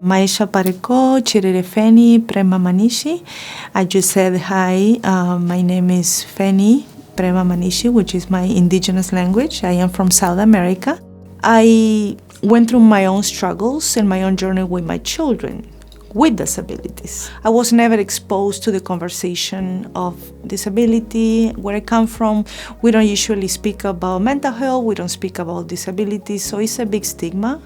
Maisha Pareko, Chirere Feni, Prema Manishi. I just said hi, my name is Feni Prema Manishi, which is my indigenous language. I am from South America. I went through my own struggles and my own journey with my children with disabilities. I was never exposed to the conversation of disability. Where I come from, we don't usually speak about mental health, we don't speak about disabilities, so it's a big stigma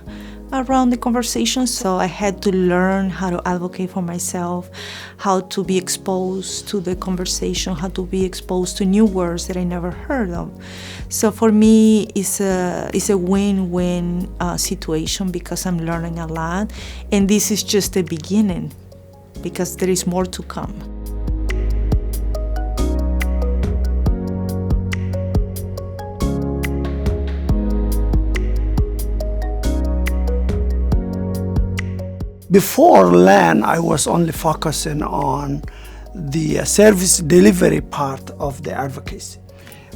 around the conversation. So I had to learn how to advocate for myself, how to be exposed to the conversation, how to be exposed to new words that I never heard of. So for me, it's a win-win situation because I'm learning a lot, and this is just the beginning because there is more to come. Before LEND, I was only focusing on the service delivery part of the advocacy.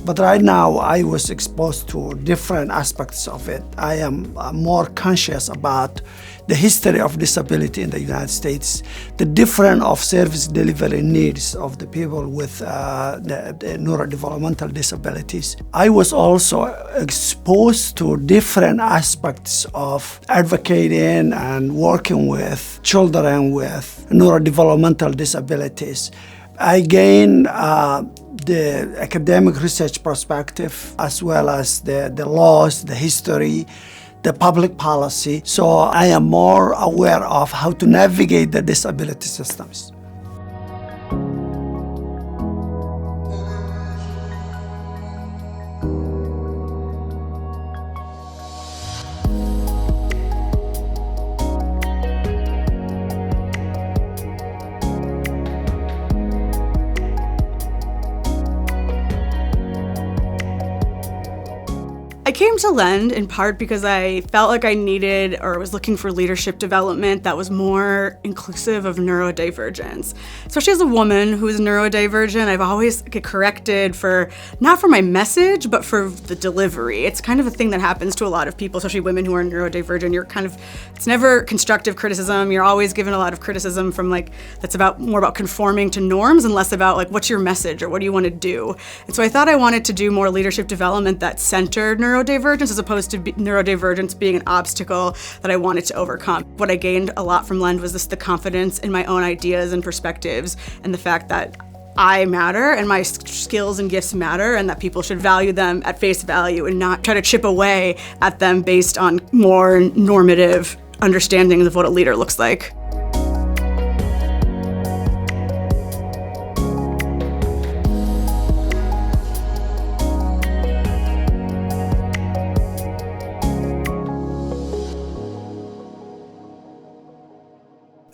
But right now, I was exposed to different aspects of it. I am more conscious about the history of disability in the United States, the different of service delivery needs of the people with the neurodevelopmental disabilities. I was also exposed to different aspects of advocating and working with children with neurodevelopmental disabilities. I gained the academic research perspective as well as the laws, the history, the public policy. So I am more aware of how to navigate the disability systems. I came to LEND in part because I felt like I needed or was looking for leadership development that was more inclusive of neurodivergence. Especially as a woman who is neurodivergent, I've always get corrected for, not for my message, but for the delivery. It's kind of a thing that happens to a lot of people, especially women who are neurodivergent. It's never constructive criticism. You're always given a lot of criticism from that's more about conforming to norms and less about what's your message or what do you want to do. And so I thought I wanted to do more leadership development that centered neurodivergence as opposed to neurodivergence being an obstacle that I wanted to overcome. What I gained a lot from LEND was the confidence in my own ideas and perspectives and the fact that I matter and my skills and gifts matter and that people should value them at face value and not try to chip away at them based on more normative understandings of what a leader looks like.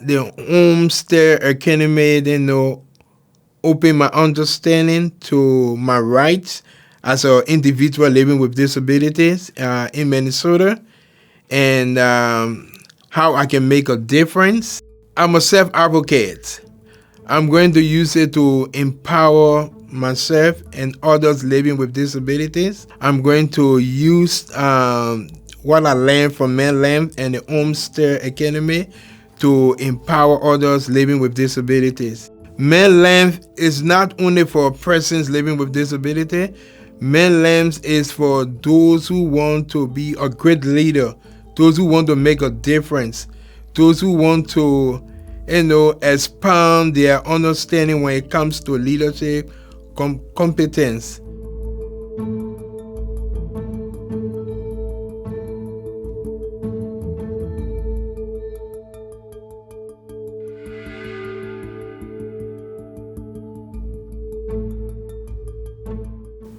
The Homestead Academy, open my understanding to my rights as an individual living with disabilities in Minnesota and how I can make a difference. I'm a self-advocate. I'm going to use it to empower myself and others living with disabilities. I'm going to use what I learned from MNLEND and the Homestead Academy to empower others living with disabilities. MNLEND is not only for persons living with disability. MNLEND is for those who want to be a great leader, those who want to make a difference, those who want to, expand their understanding when it comes to leadership competence.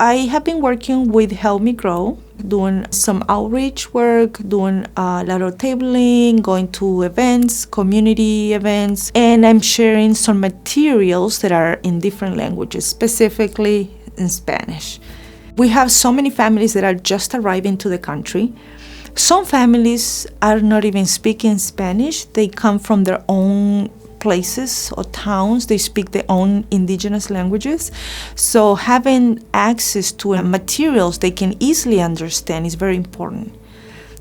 I have been working with Help Me Grow, doing some outreach work, doing a lot of tabling, going to events, community events, and I'm sharing some materials that are in different languages, specifically in Spanish. We have so many families that are just arriving to the country. Some families are not even speaking Spanish. They come from their own places or towns. They speak their own indigenous languages. So having access to materials they can easily understand is very important.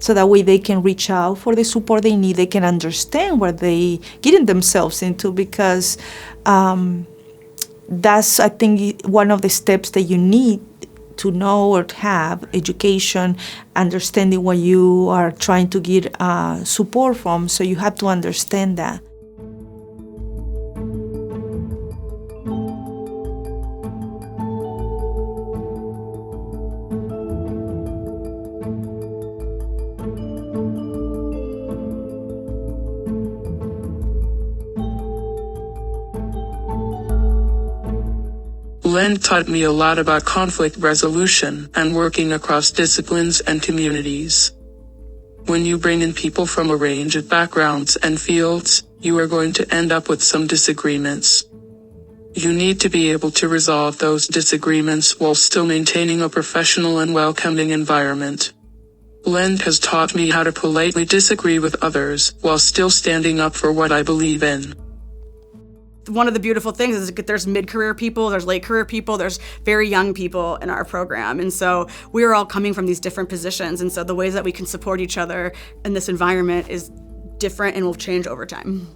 so that way they can reach out for the support they need. They can understand what they getting themselves into, because that's, I think, one of the steps that you need to know or to have education, understanding what you are trying to get support from. So you have to understand that. LEND taught me a lot about conflict resolution and working across disciplines and communities. When you bring in people from a range of backgrounds and fields, you are going to end up with some disagreements. You need to be able to resolve those disagreements while still maintaining a professional and welcoming environment. LEND has taught me how to politely disagree with others while still standing up for what I believe in. One of the beautiful things is there's mid-career people, there's late-career people, there's very young people in our program. And so we are all coming from these different positions. And so the ways that we can support each other in this environment is different and will change over time.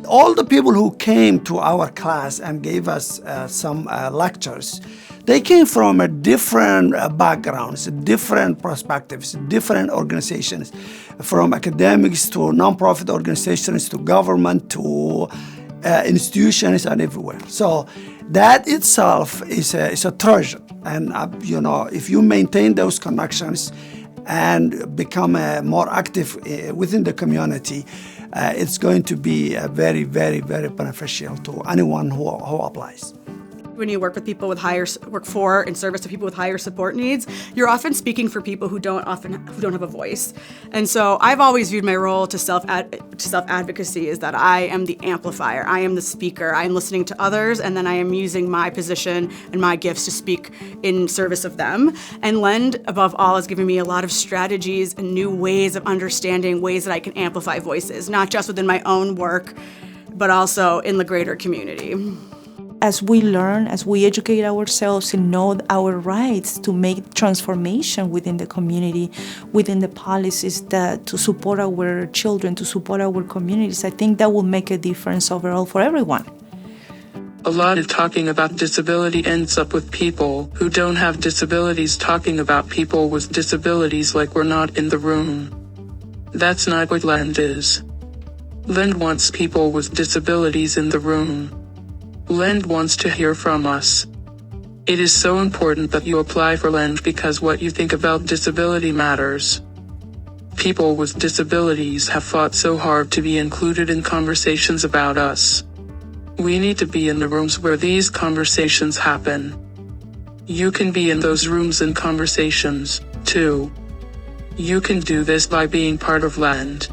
All the people who came to our class and gave us some lectures, they came from different backgrounds, different perspectives, different organizations, from academics to nonprofit organizations to government to institutions and everywhere. So that itself is a treasure. And if you maintain those connections and become more active within the community, it's going to be very, very, very beneficial to anyone who applies. When you work with people with work for and service to people with higher support needs, you're often speaking for people who don't have a voice. And so I've always viewed my role to self-advocacy is that I am the amplifier, I am the speaker, I am listening to others, and then I am using my position and my gifts to speak in service of them. And LEND, above all, has given me a lot of strategies and new ways of understanding ways that I can amplify voices, not just within my own work, but also in the greater community. As we learn, as we educate ourselves and know our rights to make transformation within the community, within the policies to support our children, to support our communities, I think that will make a difference overall for everyone. A lot of talking about disability ends up with people who don't have disabilities talking about people with disabilities like we're not in the room. That's not what LEND is. LEND wants people with disabilities in the room. LEND wants to hear from us. It is so important that you apply for LEND because what you think about disability matters. People with disabilities have fought so hard to be included in conversations about us. We need to be in the rooms where these conversations happen. You can be in those rooms and conversations, too. You can do this by being part of LEND.